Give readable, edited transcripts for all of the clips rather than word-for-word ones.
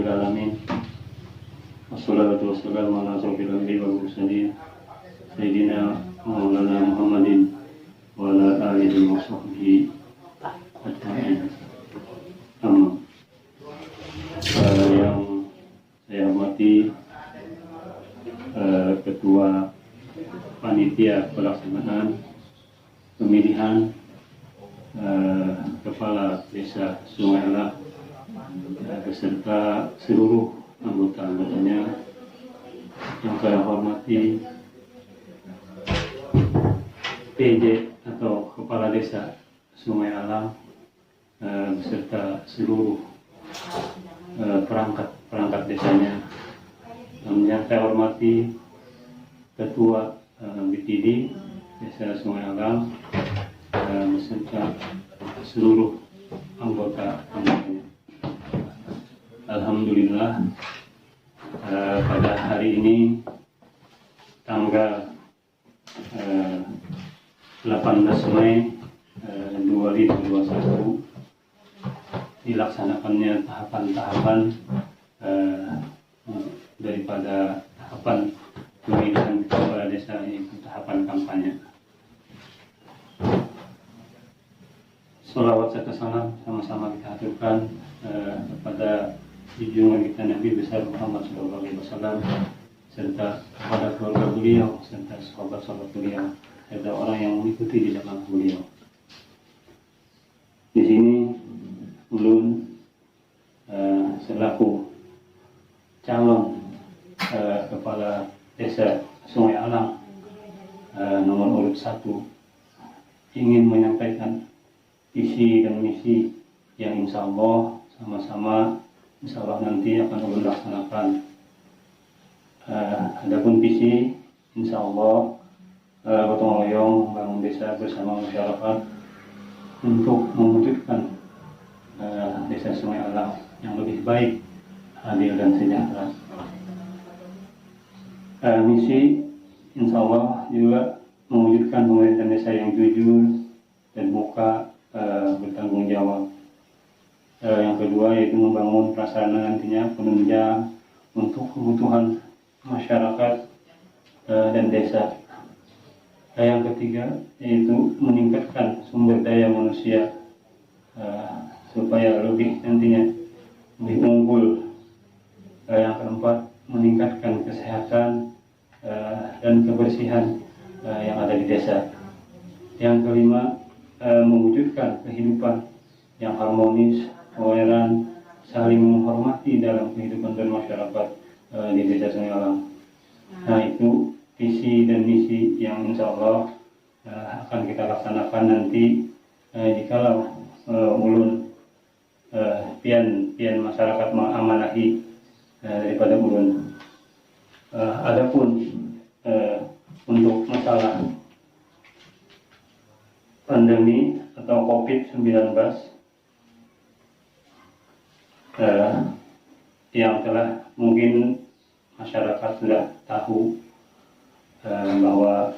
rabbil alamin. Wassalatu wassalamu ala asyrofil anbiya'i wal mursalin sayyidina Maulana Muhammadin wa ala alihi wa sahbihi ajma'in. Yang saya hormati Ketua Panitia Pelaksanaan Pemilihan Kepala Desa Sungai Alang beserta seluruh anggota-anggotanya. Yang saya hormati PJ atau Kepala Desa Sungai Alang beserta seluruh perangkat desanya. Yang saya hormati Ketua BPD Desa Sungai Alang beserta seluruh anggota-anggotanya. Alhamdulillah, pada hari ini tanggal 18 Mei 2021 dilaksanakannya tahapan-tahapan daripada tahapan pemilihan kepala desa, yaitu tahapan kampanye. Sholawat serta salam sama-sama kita aturkan kepada junjungan kita Nabi besar Muhammad SAW, serta kepada keluarga beliau, serta sahabat-sahabat beliau, serta orang yang mengikuti di dalam beliau. Di sini ulun selaku calon kepala desa Sungai Alang nomor urut 1 ingin menyampaikan visi dan misi yang insya Allah sama-sama insya Allah nanti akan ulun laksanakan. Adapun visi insya Allah gotong royong membangun desa bersama masyarakat untuk mewujudkan desa Sungai Alang yang lebih baik, adil dan sejahtera. Misi insya Allah juga mewujudkan pemerintahan desa yang jujur dan muka, bertanggung jawab. Yang kedua yaitu membangun prasarana nantinya penunjang untuk kebutuhan masyarakat dan desa. Yang ketiga yaitu meningkatkan sumber daya manusia supaya lebih nantinya lebih unggul. Yang keempat meningkatkan kesehatan dan kebersihan yang ada di desa. Yang kelima mewujudkan kehidupan yang harmonis, toleran, saling menghormati dalam kehidupan bermasyarakat di desa Sungai Alang. Nah, itu visi dan misi yang insya Allah akan kita laksanakan nanti jikalau ulun pian masyarakat mengamanahi daripada ulun. Adapun untuk masalah pandemi atau COVID-19 yang telah mungkin masyarakat sudah tahu bahwa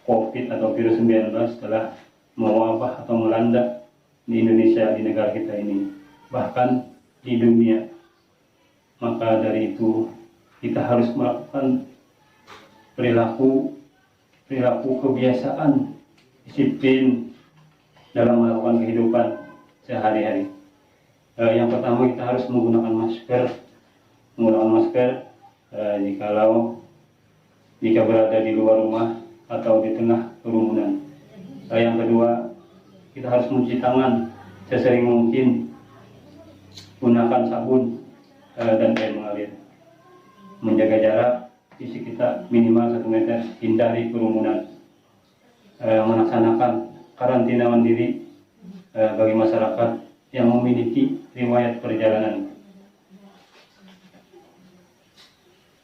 COVID atau virus 19 telah mewabah atau melanda di Indonesia, di negara kita ini, bahkan di dunia. Maka dari itu kita harus melakukan perilaku kebiasaan disiplin dalam melakukan kehidupan sehari-hari. Yang pertama kita harus menggunakan masker jika berada di luar rumah atau di tengah kerumunan. Yang kedua kita harus mencuci tangan sesering mungkin, gunakan sabun dan air mengalir, menjaga jarak fisik kita minimal 1 meter, hindari kerumunan, melaksanakan karantina mandiri bagi masyarakat yang memiliki riwayat perjalanan.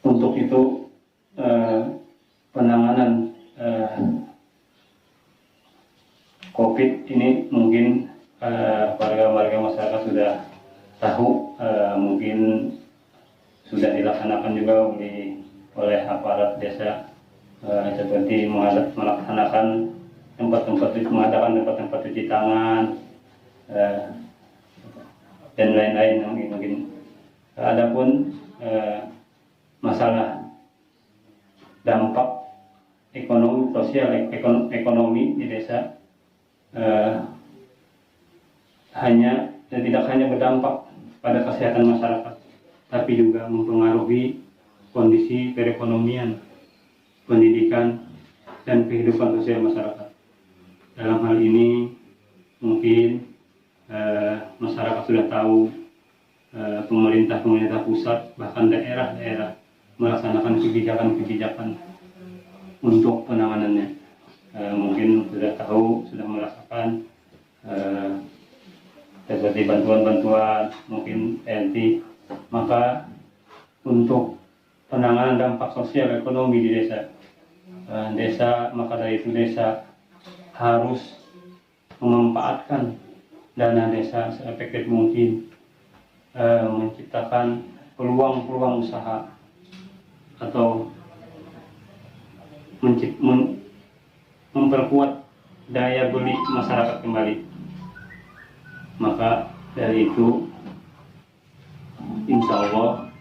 Untuk itu penanganan COVID ini mungkin warga masyarakat sudah tahu, mungkin sudah dilaksanakan juga oleh aparat desa, seperti melaksanakan mengadakan tempat-tempat cuci tangan dan lain-lain yang mungkin Adapun masalah dampak ekonomi sosial ekonomi di desa tidak hanya berdampak pada kesehatan masyarakat, tapi juga mempengaruhi kondisi perekonomian, pendidikan, dan kehidupan sosial masyarakat. Dalam hal ini mungkin masyarakat sudah tahu pemerintah pusat bahkan daerah-daerah melaksanakan kebijakan-kebijakan untuk penanganannya. Mungkin sudah tahu, sudah merasakan seperti bantuan-bantuan, mungkin PLT. Maka untuk penanganan dampak sosial ekonomi di desa, maka dari itu desa harus memanfaatkan dana desa seefektif mungkin, menciptakan peluang-peluang usaha atau memperkuat daya beli masyarakat kembali. Maka dari itu, insya Allah,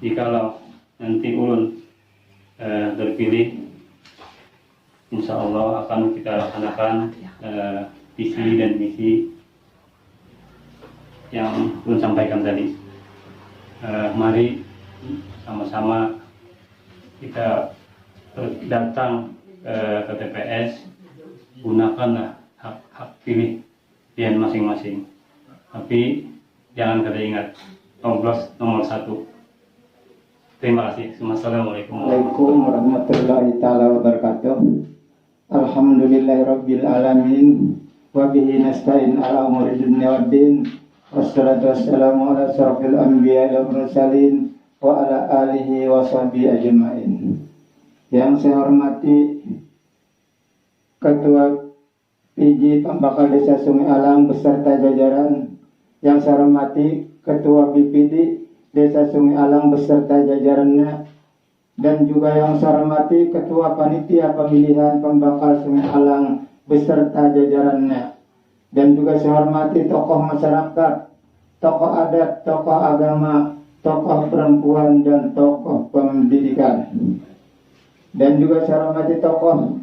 jikalau nanti ulun terpilih, insya Allah akan kita laksanakan visi dan misi yang ulun sampaikan tadi. Mari sama-sama kita datang ke TPS, gunakanlah hak pilih pilihan masing-masing. Tapi jangan kita ingat, coblos nomor 1. Terima kasih. Assalamualaikum warahmatullahi wabarakatuh. Alhamdulillahirabbil alamin wa bihi nasta'in ala umuri dunya waddin. Wassalatu wassalamu ala asyrafil anbiya'i wal mursalin wa ala alihi wa sahbihi ajma'in. Yang saya hormati Ketua PJ Pembakar Desa Sungai Alang beserta jajaran, yang saya hormati Ketua BPD Desa Sungai Alang beserta jajarannya, dan juga yang saya hormati Ketua Panitia Pemilihan Pembakar Sungai Alang beserta jajarannya, dan juga saya hormati tokoh masyarakat, tokoh adat, tokoh agama, tokoh perempuan, dan tokoh pendidikan. Dan juga saya hormati tokoh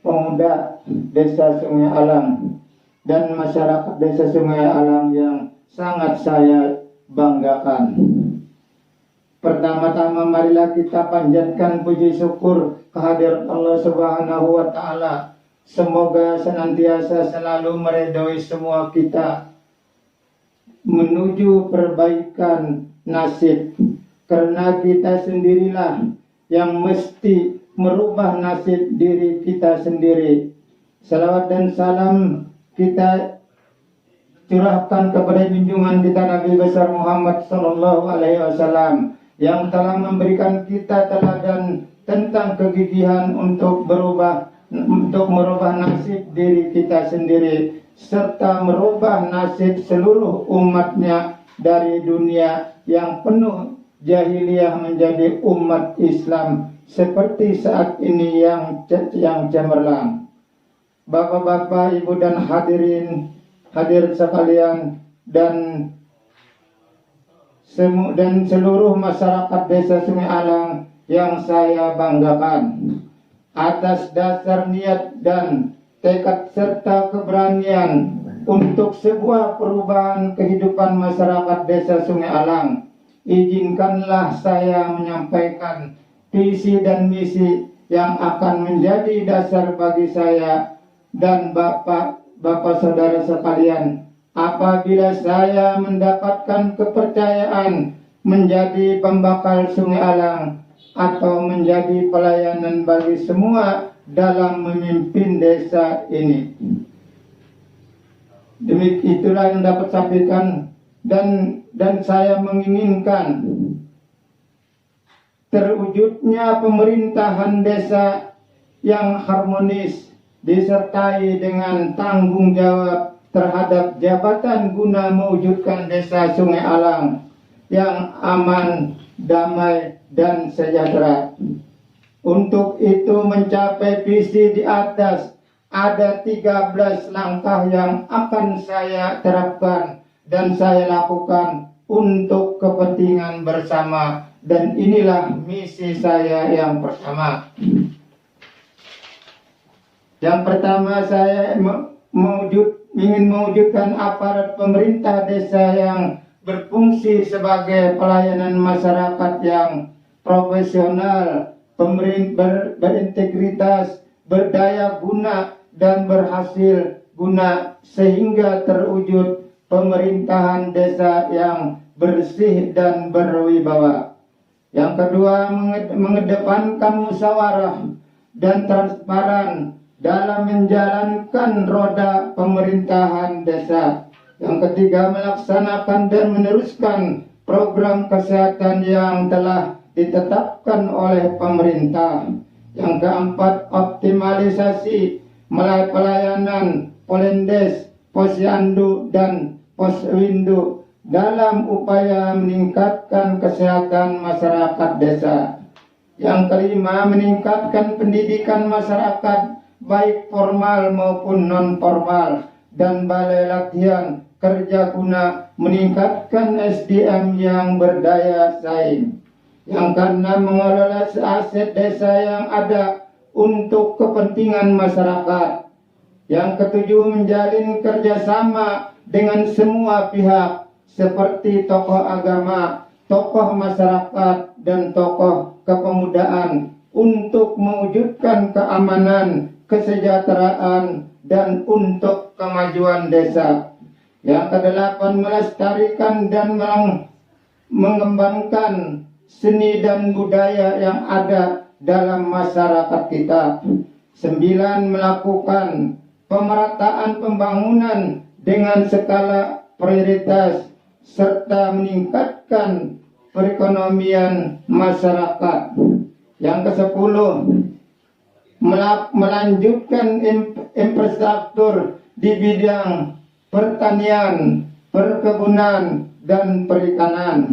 pemuda Desa Sungai Alang dan masyarakat Desa Sungai Alang yang sangat saya banggakan. Pertama-tama marilah kita panjatkan puji syukur kehadirat Allah Subhanahu wa taala. Semoga senantiasa selalu meridhoi semua kita menuju perbaikan nasib, karena kita sendirilah yang mesti merubah nasib diri kita sendiri. Salawat dan salam kita curahkan kepada junjungan kita Nabi besar Muhammad sallallahu alaihi wasallam yang telah memberikan kita teladan tentang kegigihan untuk merubah nasib diri kita sendiri, serta merubah nasib seluruh umatnya dari dunia yang penuh jahiliyah menjadi umat Islam seperti saat ini yang cemerlang. Bapak-bapak, ibu dan hadirin sekalian, dan seluruh masyarakat Desa Sungai Alang yang saya banggakan, atas dasar niat dan tekad serta keberanian untuk sebuah perubahan kehidupan masyarakat Desa Sungai Alang, izinkanlah saya menyampaikan visi dan misi yang akan menjadi dasar bagi saya dan Bapak saudara sekalian apabila saya mendapatkan kepercayaan menjadi pembakar Sungai Alang atau menjadi pelayanan bagi semua dalam memimpin desa ini. Demikian itulah yang dapat sampaikan, dan saya menginginkan terwujudnya pemerintahan desa yang harmonis disertai dengan tanggung jawab terhadap jabatan guna mewujudkan Desa Sungai Alang yang aman, damai, dan sejahtera. Untuk itu mencapai visi di atas, ada 13 langkah yang akan saya terapkan dan saya lakukan untuk kepentingan bersama, dan inilah misi saya yang pertama. Yang pertama, saya ingin mewujudkan aparat pemerintah desa yang berfungsi sebagai pelayanan masyarakat yang profesional, berintegritas, berdaya guna, dan berhasil guna, sehingga terwujud pemerintahan desa yang bersih dan berwibawa. Yang kedua, mengedepankan musyawarah dan transparan dalam menjalankan roda pemerintahan desa. Yang ketiga, melaksanakan dan meneruskan program kesehatan yang telah ditetapkan oleh pemerintah. Yang keempat, optimalisasi melalui pelayanan Polendes, Posyandu, dan Poswindu dalam upaya meningkatkan kesehatan masyarakat desa. Yang kelima, meningkatkan pendidikan masyarakat baik formal maupun non-formal, dan balai latihan kerja guna meningkatkan SDM yang berdaya saing. Yang keenam, mengelola aset desa yang ada untuk kepentingan masyarakat. Yang ketujuh, menjalin kerjasama dengan semua pihak seperti tokoh agama, tokoh masyarakat, dan tokoh kepemudaan untuk mewujudkan keamanan, kesejahteraan, dan untuk kemajuan desa. Yang kedelapan, melestarikan dan mengembangkan seni dan budaya yang ada dalam masyarakat kita. 9, melakukan pemerataan pembangunan dengan skala prioritas serta meningkatkan perekonomian masyarakat. Yang ke-10, melanjutkan infrastruktur di bidang pertanian, perkebunan, dan perikanan.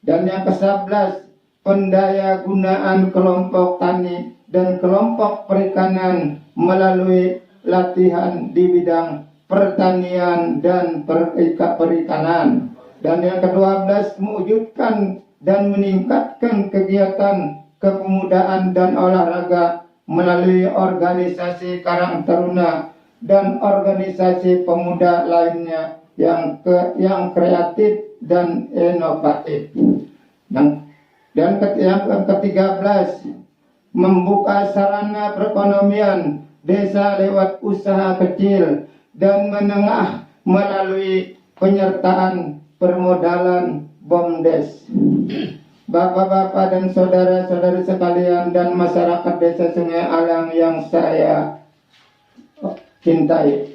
Dan yang ke-11, pendaya gunaan kelompok tani dan kelompok perikanan melalui latihan di bidang pertanian dan perikanan. Dan yang ke-12, mewujudkan dan meningkatkan kegiatan kepemudaan dan olahraga melalui organisasi Karang Taruna dan organisasi pemuda lainnya yang kreatif dan inovatif. Dan yang ke-13, membuka sarana perekonomian desa lewat usaha kecil dan menengah melalui penyertaan permodalan BUMDes. Bapak-bapak dan saudara-saudari sekalian dan masyarakat desa Sungai Alang yang saya cintai.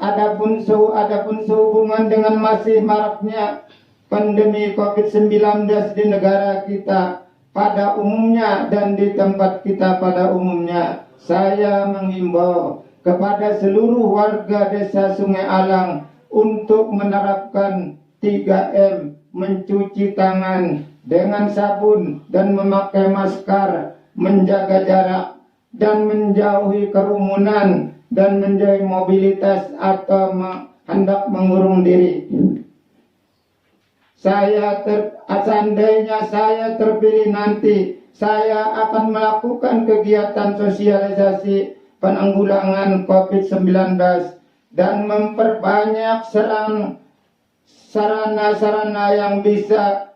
Adapun sehubungan dengan masih maraknya pandemi COVID-19 di negara kita pada umumnya dan di tempat kita pada umumnya, saya menghimbau kepada seluruh warga desa Sungai Alang untuk menerapkan 3M, mencuci tangan dengan sabun dan memakai masker, menjaga jarak dan menjauhi kerumunan dan menjauhi mobilitas atau hendak mengurung diri. Seandainya saya terpilih nanti, saya akan melakukan kegiatan sosialisasi penanggulangan COVID-19 dan memperbanyak sarana-sarana yang bisa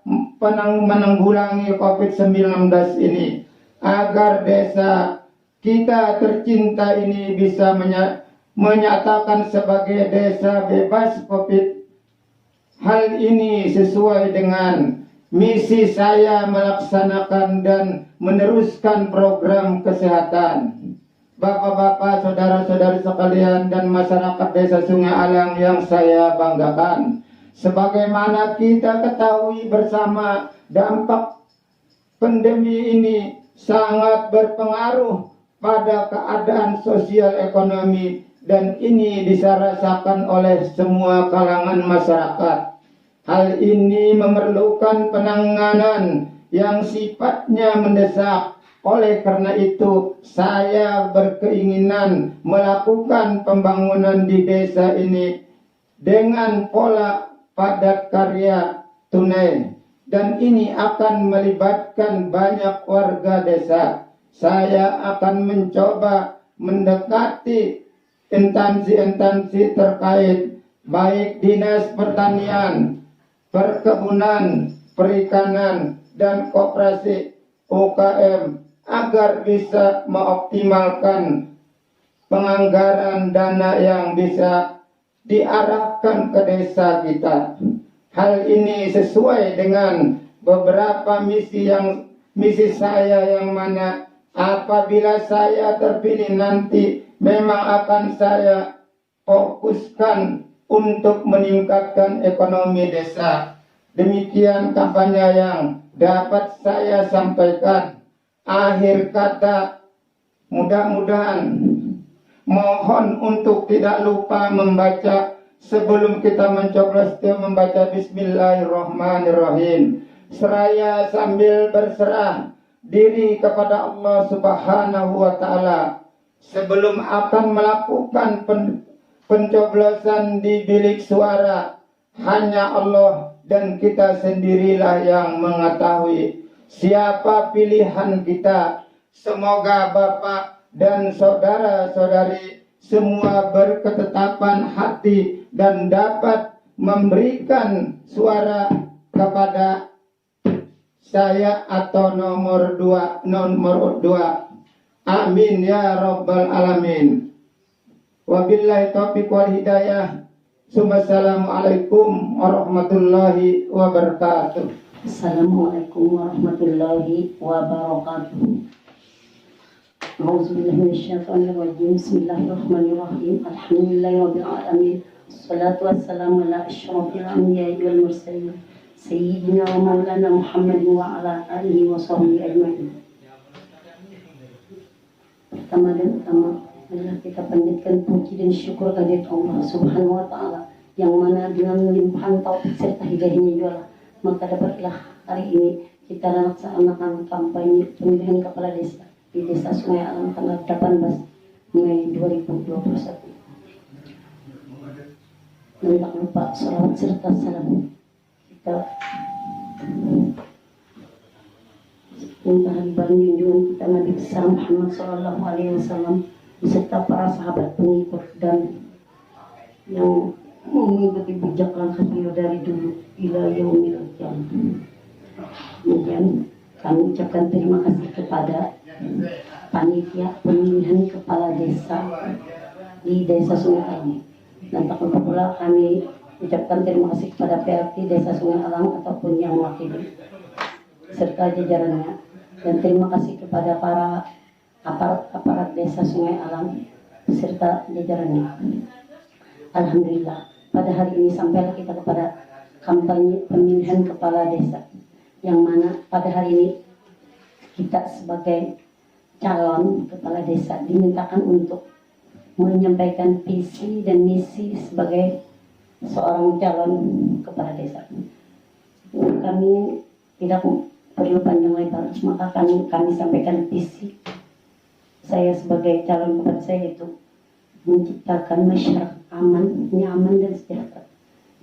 menanggulangi COVID-19 ini, agar desa kita tercinta ini bisa menyatakan sebagai desa bebas COVID. Hal ini sesuai dengan misi saya melaksanakan dan meneruskan program kesehatan. Bapak-bapak, saudara-saudari sekalian, dan masyarakat desa Sungai Alang yang saya banggakan, sebagaimana kita ketahui bersama, dampak pandemi ini sangat berpengaruh pada keadaan sosial ekonomi, dan ini diserasakan oleh semua kalangan masyarakat. Hal ini memerlukan penanganan yang sifatnya mendesak. Oleh karena itu, saya berkeinginan melakukan pembangunan di desa ini dengan pola padat karya tunai, dan ini akan melibatkan banyak warga desa. Saya akan mencoba mendekati instansi-instansi terkait, baik dinas pertanian, perkebunan, perikanan, dan koperasi UKM, agar bisa mengoptimalkan penganggaran dana yang bisa diarahkan ke desa kita. Hal ini sesuai dengan beberapa misi saya, yang mana apabila saya terpilih nanti memang akan saya fokuskan untuk meningkatkan ekonomi desa. Demikian kampanye yang dapat saya sampaikan. Akhir kata, mudah-mudahan mohon untuk tidak lupa membaca sebelum kita mencoblos, membaca Bismillahirrahmanirrahim, seraya sambil berserah diri kepada Allah Subhanahu wa Ta'ala. Sebelum akan melakukan pencoblosan di bilik suara, hanya Allah dan kita sendirilah yang mengetahui siapa pilihan kita. Semoga Bapak dan saudara-saudari semua berketetapan hati dan dapat memberikan suara kepada saya atau nomor dua. Amin ya rabbal alamin. Wabillahi taufiq wal hidayah. Assalamualaikum warahmatullahi wabarakatuh. Assalamualaikum warahmatullahi wabarakatuh. A'udzubillahi minasyaitonirrajim. Bismillahirrahmanirrahim. Alhamdulillahirabbil alamin. Wassalatu wassalamu ala asyrofil anbiya'i wal mursalin, sayyidina wa maulana Muhammadin wa ala alihi wa sahbihi ajma'in. Pertama adalah kita panjatkan puji dan syukur kehadirat Allah Subhanahu wa Ta'ala, yang mana dengan limpahan taufik serta hidayahnya juga, maka dapatlah hari ini kita laksanakan kampanye pemilihan kepala desa di Desa Sungai Alang tanggal 18 Mei 2021. Dan tak lupa salawat serta salam kita minta habaran junjungan kita Nabi besar Muhammad SAW beserta para sahabat pengikut dan yang mengikuti jejak langkah beliau dari dulu ila yaumil qiyamah. Kemudian kami ucapkan terima kasih kepada panitia pemilihan kepala desa di Desa Sungai Alang, dan tak lupa pula kami ucapkan terima kasih kepada PLT Desa Sungai Alang ataupun yang mewakili serta jajarannya, dan terima kasih kepada para aparat Desa Sungai Alang beserta jajarannya. Alhamdulillah, pada hari ini sampailah kita kepada kampanye pemilihan kepala desa, yang mana pada hari ini kita sebagai calon kepala desa dimintakan untuk menyampaikan visi dan misi sebagai seorang calon kepala desa. Kami tidak perlu panjang lebar, maka kami sampaikan visi saya sebagai calon kepala desa, yaitu menciptakan masyarakat aman, nyaman dan sejahtera.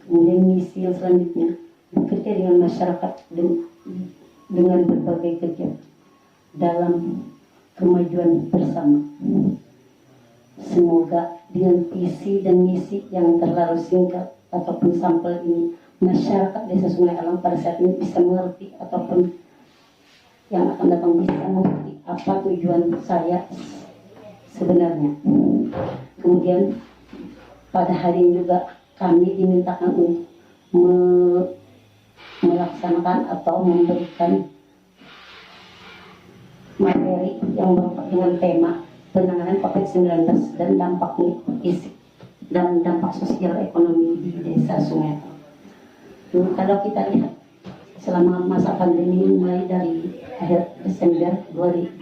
Kemudian misi yang selanjutnya bekerja dengan masyarakat dengan berbagai kegiatan dalam kemajuan bersama. Semoga dengan visi dan misi yang terlalu singkat ataupun sampel ini, masyarakat Desa Sungai Alang pada saat ini bisa mengerti, ataupun yang akan datang bisa mengerti apa tujuan saya sebenarnya. Kemudian pada hari ini juga kami dimintakan untuk melaksanakan atau memberikan materi yang berupa dengan tema penanganan COVID-19 dan dampak fisik dan dampak sosial ekonomi di Desa Sungai Alang. Kalau kita lihat selama masa pandemi mulai dari akhir Desember 19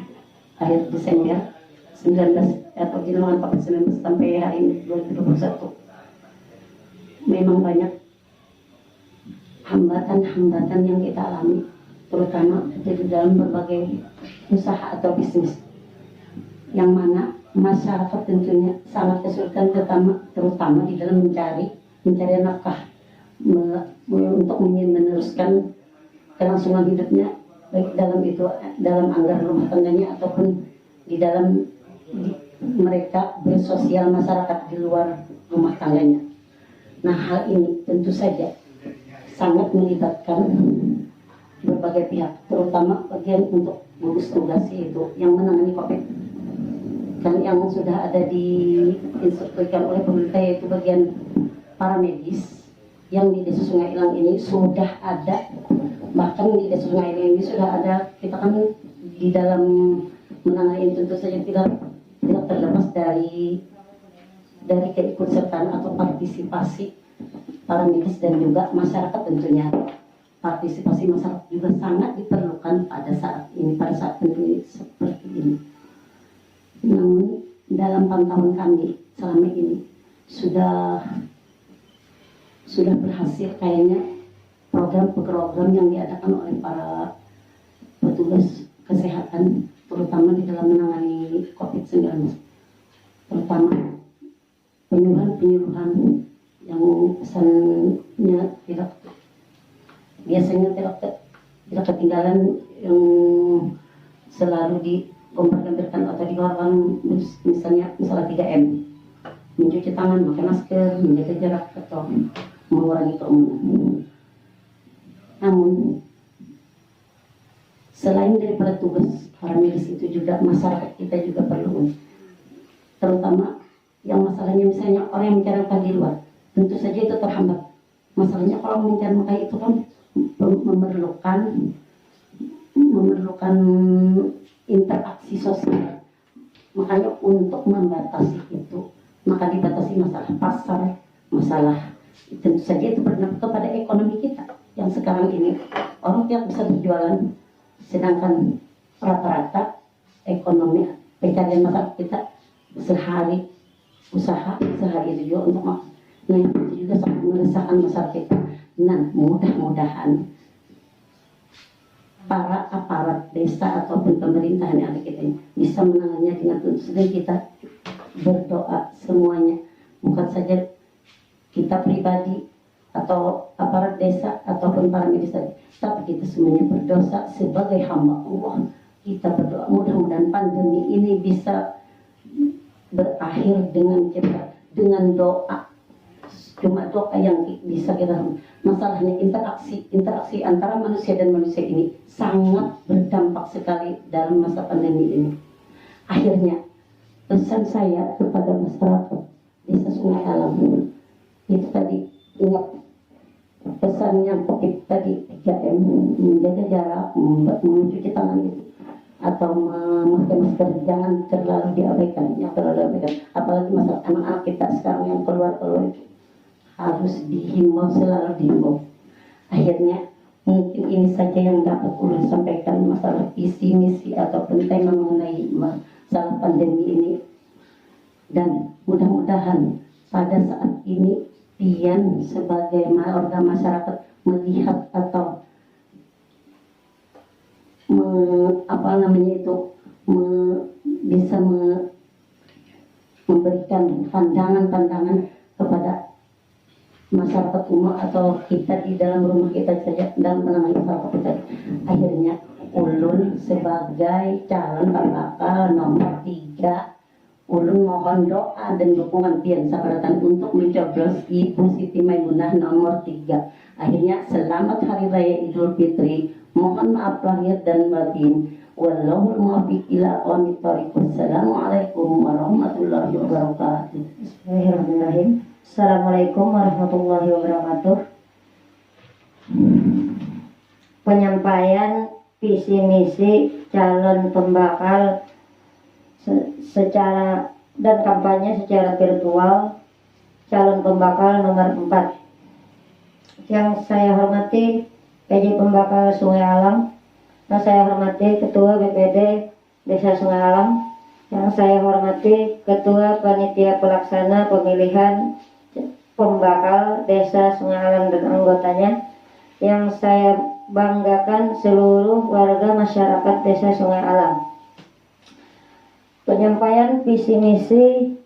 atau dinamakan COVID-19 sampai hari ini 2021, memang banyak hambatan-hambatan yang kita alami, terutama di dalam berbagai usaha atau bisnis, yang mana masyarakat tentunya sangat kesulitan, terutama di dalam mencari mencari nafkah untuk meneruskan kelangsungan hidupnya, baik dalam anggaran rumah tangganya ataupun di dalam mereka bersosial masyarakat di luar rumah tangganya. Nah, hal ini tentu saja sangat melibatkan berbagai pihak, terutama bagian untuk gugus tugas itu yang menangani COVID. Dan yang sudah ada diinstruksikan oleh pemerintah yaitu bagian para medis yang di Desa Sungai Ilang ini sudah ada, bahkan di Desa Sungai Ilang ini sudah ada, kita kan di dalam menangani tentu saja tidak terlepas dari keikutsertaan atau partisipasi para medis dan juga masyarakat tentunya. Partisipasi masyarakat juga sangat diperlukan pada saat pandemi seperti ini. Namun dalam pantauan kami selama ini sudah berhasil kayaknya program-program yang diadakan oleh para petugas kesehatan, terutama di dalam menangani COVID-19, terutama penyuluhan yang pesannya biasanya tidak ketinggalan, yang selalu dikompartmenkan atau dikorban, misalnya 3M, mencuci tangan, pakai masker, menjaga jarak atau mengurangi kerumunan. Namun selain daripada tugas para medis itu juga masyarakat kita juga perlu, terutama yang masalahnya misalnya orang yang mencari nafkah di luar, tentu saja itu terhambat. Masalahnya kalau mencari nafkah itu kan memerlukan interaksi sosial. Makanya untuk membatasi itu, maka dibatasi masalah pasar, masalah tentu saja itu berdampak kepada ekonomi kita yang sekarang ini orang tidak bisa berjualan, sedangkan rata-rata ekonomi pencarian masyarakat kita sehari usaha sehari itu juga untuk makan. Nah, itu juga sangat meresahkan masyarakat kita. Nah, mudah-mudahan para aparat desa ataupun pemerintahan yang ada kita ini bisa menangannya dengan tentu saja kita berdoa semuanya, bukan saja kita pribadi atau aparat desa ataupun para medis saja, tapi kita semuanya berdosa sebagai hamba Allah. Kita berdoa mudah-mudahan pandemi ini bisa berakhir dengan doa. Cuma doa yang bisa kita. Masalahnya interaksi antara manusia dan manusia ini sangat berdampak sekali dalam masa pandemi ini. Akhirnya pesan saya kepada masyarakat Desa Sungai Alang itu tadi, ingat pesannya COVID tadi 3M, menjaga jarak, mencuci tangan itu, atau memakai masker, jangan terlalu diabaikan, apalagi masalah anak-anak kita sekarang yang keluar itu harus dihimbau, selalu dihimbau. Akhirnya mungkin ini saja yang dapat ulun sampaikan masalah visi misi ataupun tema mengenai masalah pandemi ini, dan mudah-mudahan pada saat ini pian sebagai warga masyarakat melihat atau bisa memberikan pandangan-pandangan kepada masyarakat umum atau kita di dalam rumah kita saja dalam menangani masalah kita. Akhirnya ulun sebagai calon bakal nomor 3, ulun mohon doa dan dukungan pian sabaratan untuk mencoblos Ibu Siti Maimunah nomor 3. Akhirnya selamat Hari Raya Idul Fitri. Mohon maaf lahir dan batin. Wallahul muwaffiq ila aqwamit thoriq. Wassalamualaikum warahmatullahi wabarakatuh. Bismillahirrahmanirrahim. Assalamualaikum warahmatullahi wabarakatuh. Penyampaian visi misi calon pembakal secara dan kampanye secara virtual calon pembakal nomor 4. Yang saya hormati PJ Pembakal Sungai Alang, yang saya hormati Ketua BPD Desa Sungai Alang, yang saya hormati Ketua Panitia Pelaksana Pemilihan Pembakal Desa Sungai Alang dan anggotanya, yang saya banggakan seluruh warga masyarakat Desa Sungai Alang. Penyampaian visi misi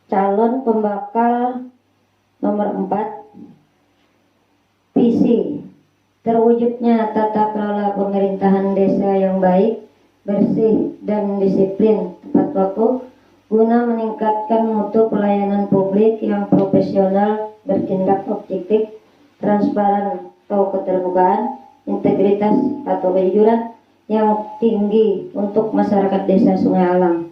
calon pembakal Nomor 4, visi terwujudnya tata kelola pemerintahan desa yang baik, bersih, dan disiplin tepat waktu guna meningkatkan mutu pelayanan publik yang profesional, bertindak objektif, transparan atau keterbukaan, integritas atau kejujuran yang tinggi untuk masyarakat desa Sungai Alang.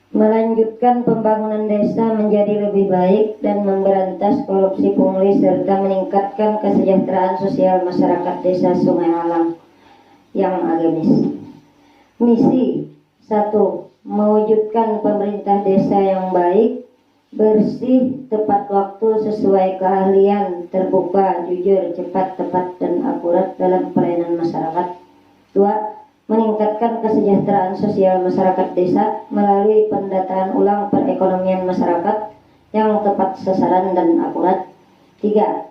Melanjutkan pembangunan desa menjadi lebih baik dan memberantas korupsi pungli serta meningkatkan kesejahteraan sosial masyarakat desa Sungai Alang yang agamis. Misi 1. Mewujudkan pemerintah desa yang baik, bersih, tepat waktu, sesuai keahlian, terbuka, jujur, cepat, tepat, dan akurat dalam pelayanan masyarakat. 2. Meningkatkan kesejahteraan sosial masyarakat desa melalui pendataan ulang perekonomian masyarakat yang tepat sasaran dan akurat. 3.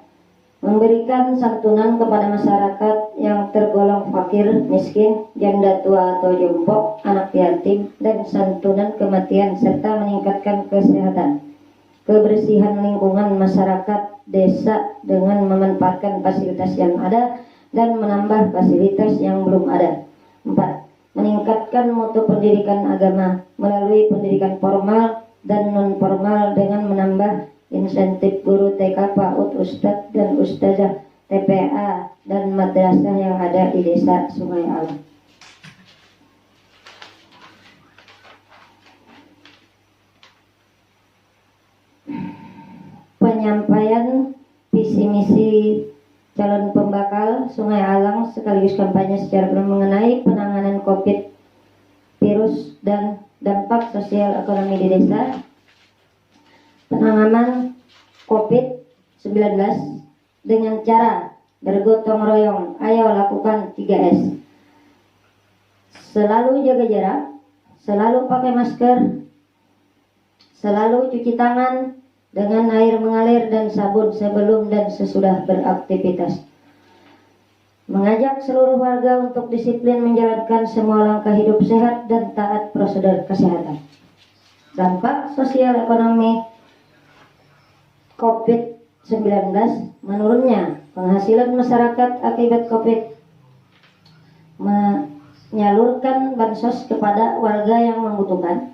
Memberikan santunan kepada masyarakat yang tergolong fakir, miskin, janda tua atau jompo, anak yatim, dan santunan kematian, serta meningkatkan kesehatan, kebersihan lingkungan masyarakat desa dengan memanfaatkan fasilitas yang ada dan menambah fasilitas yang belum ada. 4. Meningkatkan mutu pendidikan agama melalui pendidikan formal dan non-formal dengan menambah insentif guru TK, PAUD, Ustadz, dan Ustazah, TPA, dan madrasah yang ada di desa Sungai Alang. Penyampaian visi misi calon pembakal Sungai Alang sekaligus kampanye secara penuh mengenai penanganan COVID virus dan dampak sosial ekonomi di desa. Penanganan COVID-19 dengan cara bergotong royong. Ayo lakukan 3S. Selalu jaga jarak, selalu pakai masker, selalu cuci tangan dengan air mengalir dan sabun sebelum dan sesudah beraktivitas. Mengajak seluruh warga untuk disiplin menjalankan semua langkah hidup sehat dan taat prosedur kesehatan. Dampak sosial ekonomi COVID-19: menurunnya penghasilan masyarakat akibat COVID, menyalurkan bansos kepada warga yang membutuhkan,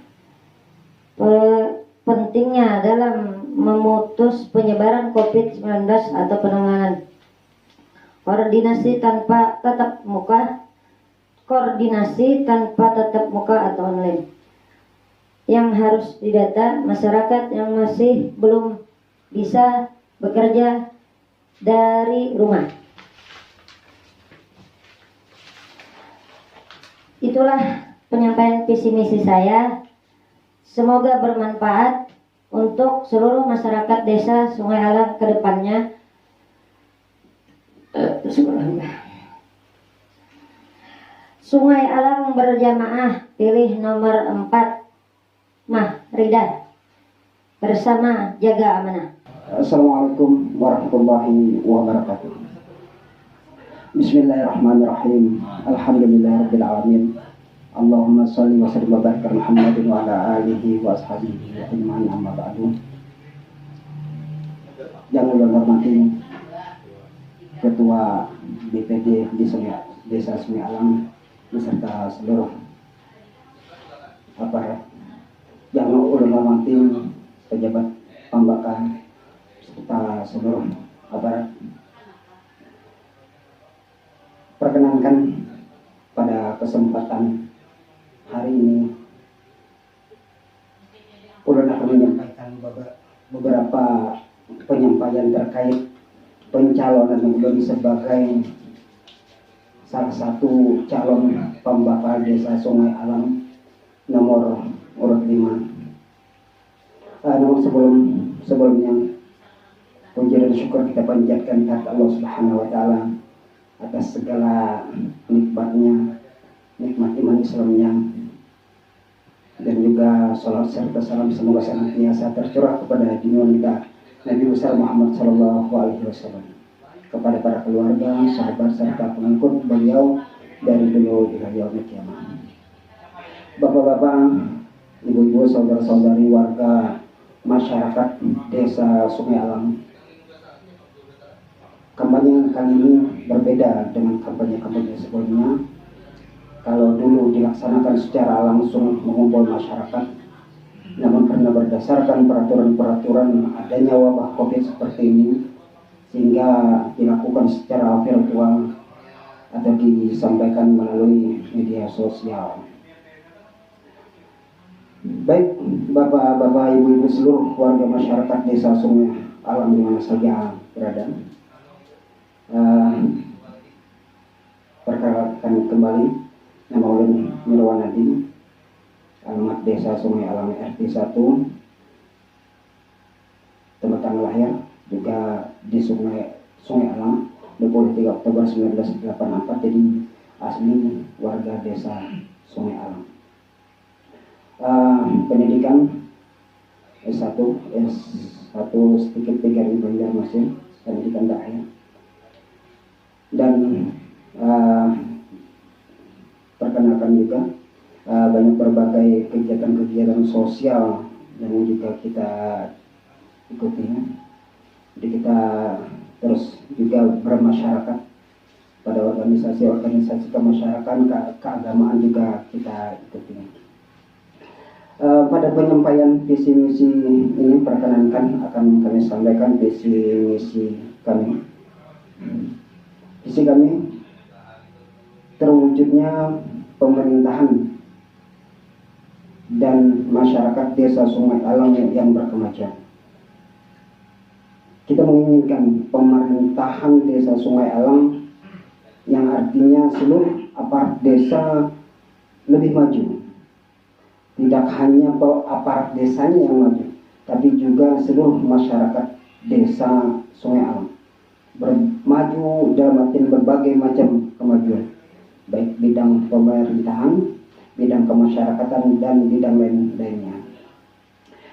pentingnya dalam memutus penyebaran COVID-19 atau penanganan, koordinasi tanpa tatap muka atau online yang harus didata masyarakat yang masih belum bisa bekerja dari rumah. Itulah penyampaian visi misi saya. Semoga bermanfaat untuk seluruh masyarakat desa Sungai Alang ke depannya. Sungai Alang berjamaah pilih nomor 4 Mah Rida bersama jaga amanah. Assalamualaikum warahmatullahi wabarakatuh. Bismillahirrahmanirrahim. Alhamdulillahirabbil alamin. Allahumma shalli wa sallim wa barik ala Muhammadin wa ala alihi wa ashabihi ajmain, amma ba'du. Yang saya hormati Ketua BPD di Desa Sungai Alang beserta seluruh aparat, yang saya hormati pejabat Pambakan serta seluruh aparat. Perkenankan pada kesempatan hari ini ulun akan menyampaikan beberapa penyampaian terkait pencalonan ulun sebagai salah satu calon pembakal Desa Sungai Alang nomor urut 5. Namun sebelumnya puji dan syukur kita panjatkan kepada Allah Subhanahu wa taala atas segala nikmatnya, nikmat iman Islamnya, dan juga salat serta salam semoga senantiasa tercurah kepada junjungan kita Nabi besar Muhammad sallallahu alaihi wasallam, kepada para keluarga, sahabat serta pengikut beliau dari dulu hingga yaumil kiamat. Bapak-bapak, ibu-ibu, saudara-saudari warga masyarakat Desa Sungai Alang. Kampanye kali ini berbeda dengan kampanye-kampanye sebelumnya. Kalau dulu dilaksanakan secara langsung mengumpul masyarakat, namun karena berdasarkan peraturan-peraturan adanya wabah COVID seperti ini, sehingga dilakukan secara virtual atau disampaikan melalui media sosial. Baik Bapak-Bapak, Ibu-Ibu, seluruh warga masyarakat Desa Sungai Alang di mana saja berada, perkenalkan kembali, nama ulun Mirwan Nadine, alamat Desa Sungai Alang RT 1, tempat tanggal lahir juga di Sungai Alang 23 Oktober 1984, jadi asli warga Desa Sungai Alang. Pendidikan S1 sedikit 3 di Banjarmasin, pendidikan terakhir. Dan perkenalkan juga banyak berbagai kegiatan-kegiatan sosial yang juga kita ikuti. Jadi kita terus juga bermasyarakat pada organisasi-organisasi kemasyarakatan, keagamaan juga kita ikuti. Pada penyampaian visi misi ini perkenankan akan kami sampaikan visi misi kami. Visi kami terwujudnya pemerintahan dan masyarakat Desa Sungai Alang yang berkemajuan. Kita menginginkan pemerintahan Desa Sungai Alang yang artinya seluruh aparat desa lebih maju. Tidak hanya aparat desanya yang maju, tapi juga seluruh masyarakat Desa Sungai Alang maju dalam artian berbagai macam kemajuan, baik bidang pemerintahan, bidang kemasyarakatan, dan bidang lainnya.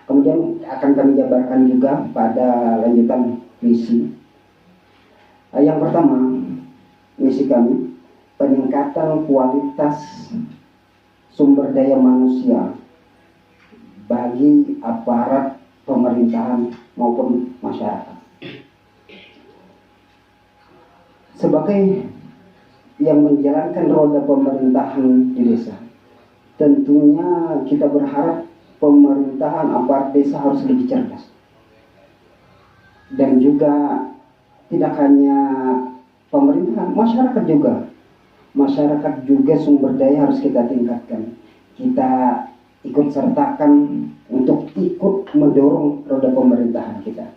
Kemudian akan kami jabarkan juga pada lanjutan misi. Yang pertama, misi kami peningkatan kualitas sumber daya manusia bagi aparat pemerintahan maupun masyarakat. Sebagai yang menjalankan roda pemerintahan di desa, tentunya kita berharap pemerintahan aparat desa harus lebih cerdas. Dan juga tidak hanya pemerintahan, masyarakat juga. Masyarakat juga sumber daya harus kita tingkatkan. Kita ikut sertakan untuk ikut mendorong roda pemerintahan kita.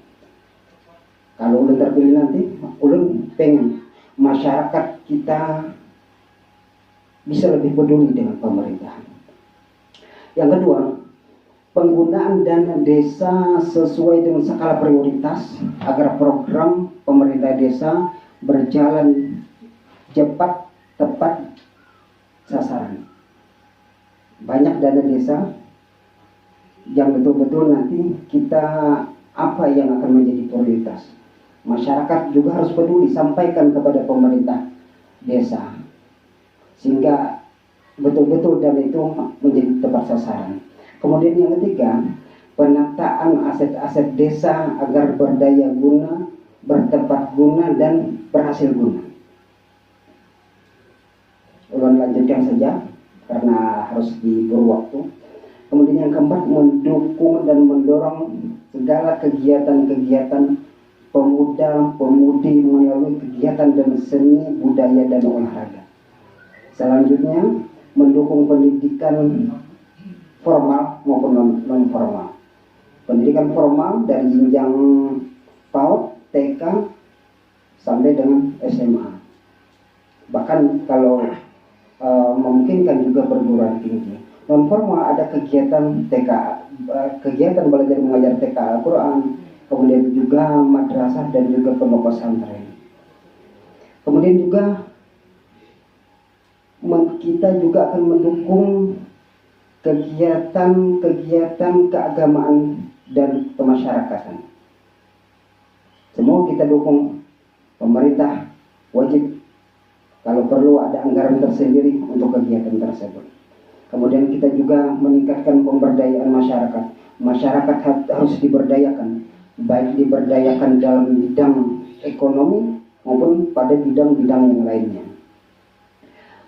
Kalau ulun terpilih nanti, ulun pengen masyarakat kita bisa lebih peduli dengan pemerintahan. Yang kedua, penggunaan dana desa sesuai dengan skala prioritas agar program pemerintah desa berjalan cepat, tepat sasaran. Banyak dana desa yang betul-betul nanti kita apa yang akan menjadi prioritas. Masyarakat juga harus peduli, sampaikan kepada pemerintah desa sehingga betul-betul dana itu menjadi tepat sasaran. Kemudian yang ketiga, penataan aset-aset desa agar berdaya guna, bertepat guna, dan berhasil guna. Ulun lanjutkan saja karena harus diburu waktu. Kemudian yang keempat, mendukung dan mendorong segala kegiatan-kegiatan pemuda-pemudi melalui kegiatan dan seni, budaya, dan olahraga. Selanjutnya, mendukung pendidikan formal maupun non formal. Pendidikan formal dari jenjang PAUD, TK sampai dengan SMA. Bahkan kalau memungkinkan juga perguruan tinggi. Non formal ada kegiatan TK, kegiatan belajar mengajar TK Al-Quran, kemudian juga madrasah dan juga pondok pesantren. Kemudian juga kita juga akan mendukung kegiatan-kegiatan keagamaan dan kemasyarakatan. Semua kita dukung. Pemerintah wajib kalau perlu ada anggaran tersendiri untuk kegiatan tersebut. Kemudian kita juga meningkatkan pemberdayaan masyarakat. masyarakat harus diberdayakan, baik diberdayakan dalam bidang ekonomi maupun pada bidang-bidang yang lainnya.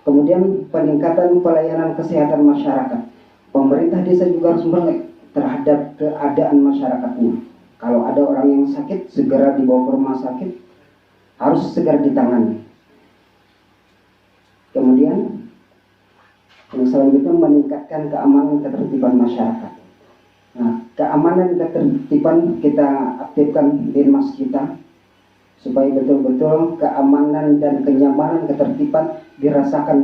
Kemudian peningkatan pelayanan kesehatan masyarakat. Pemerintah desa juga harus melek terhadap keadaan masyarakatnya. Kalau ada orang yang sakit, segera dibawa ke rumah sakit, harus segera ditangani. Kemudian yang selanjutnya meningkatkan keamanan ketertiban masyarakat. Nah, keamanan ketertiban kita aktifkan di mas kita supaya betul-betul keamanan dan kenyamanan ketertiban dirasakan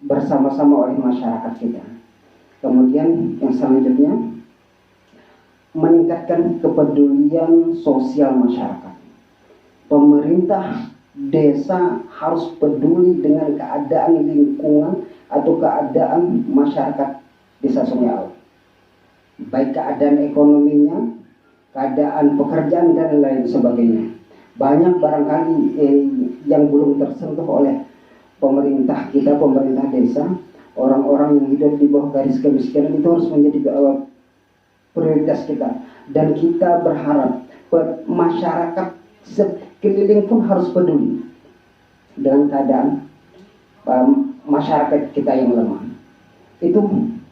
bersama-sama oleh masyarakat kita. Kemudian yang selanjutnya meningkatkan kepedulian sosial masyarakat. Pemerintah desa harus peduli dengan keadaan lingkungan atau keadaan masyarakat desa Sungai Alang, baik keadaan ekonominya, keadaan pekerjaan dan lain sebagainya. Banyak barangkali yang belum tersentuh oleh pemerintah kita, pemerintah desa. Orang-orang yang hidup di bawah garis kemiskinan itu harus menjadi prioritas kita, dan kita berharap masyarakat sekeliling pun harus peduli dengan keadaan masyarakat kita yang lemah. Itu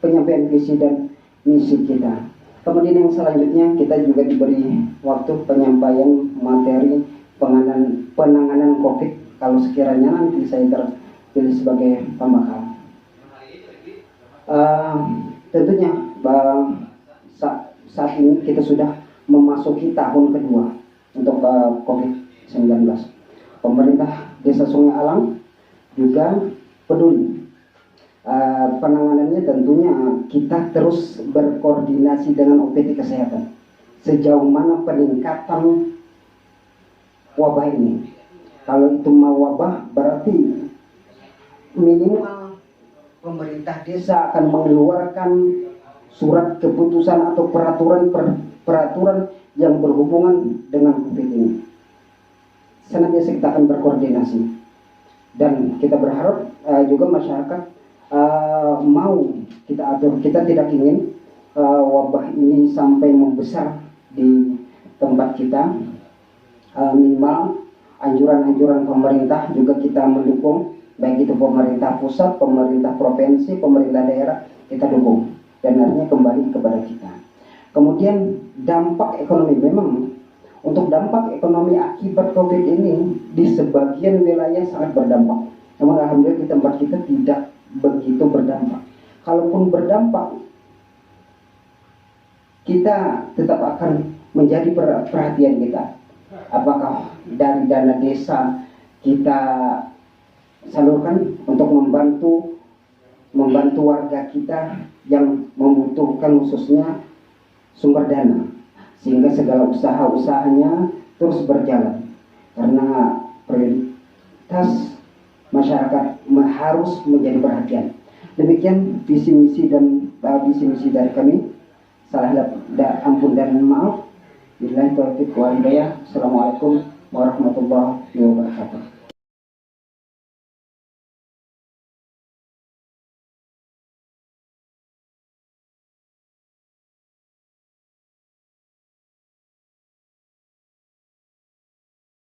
penyampaian visi dan misi kita. Kemudian yang selanjutnya kita juga diberi waktu penyampaian materi penanganan COVID kalau sekiranya nanti saya terpilih sebagai pembakal. Tentunya saat ini kita sudah memasuki tahun kedua untuk COVID-19. Pemerintah Desa Sungai Alang juga peduli. Penanganannya tentunya kita terus berkoordinasi dengan OPD Kesehatan. Sejauh mana peningkatan wabah ini. Kalau itu mau wabah berarti minimal pemerintah desa akan mengeluarkan surat keputusan atau peraturan yang berhubungan dengan COVID ini. Senantiasa kita akan berkoordinasi, dan kita berharap juga masyarakat mau kita atur. Kita tidak ingin wabah ini sampai membesar di tempat kita. Minimal anjuran-anjuran pemerintah juga kita mendukung, baik itu pemerintah pusat, pemerintah provinsi, pemerintah daerah, kita dukung, dan artinya kembali kepada kita. Kemudian dampak ekonomi, memang untuk dampak ekonomi akibat COVID ini di sebagian wilayah sangat berdampak. Namun alhamdulillah di tempat kita tidak begitu berdampak. Kalaupun berdampak, kita tetap akan menjadi perhatian kita. Apakah dari dana desa kita salurkan untuk membantu warga kita yang membutuhkan khususnya sumber dana, sehingga segala usaha-usahanya terus berjalan, karena prioritas masyarakat harus menjadi perhatian. Demikian visi misi dari kami. Salah ampun dan maaf. Billahi taufiq wal hidayah. Assalamualaikum warahmatullahi wabarakatuh.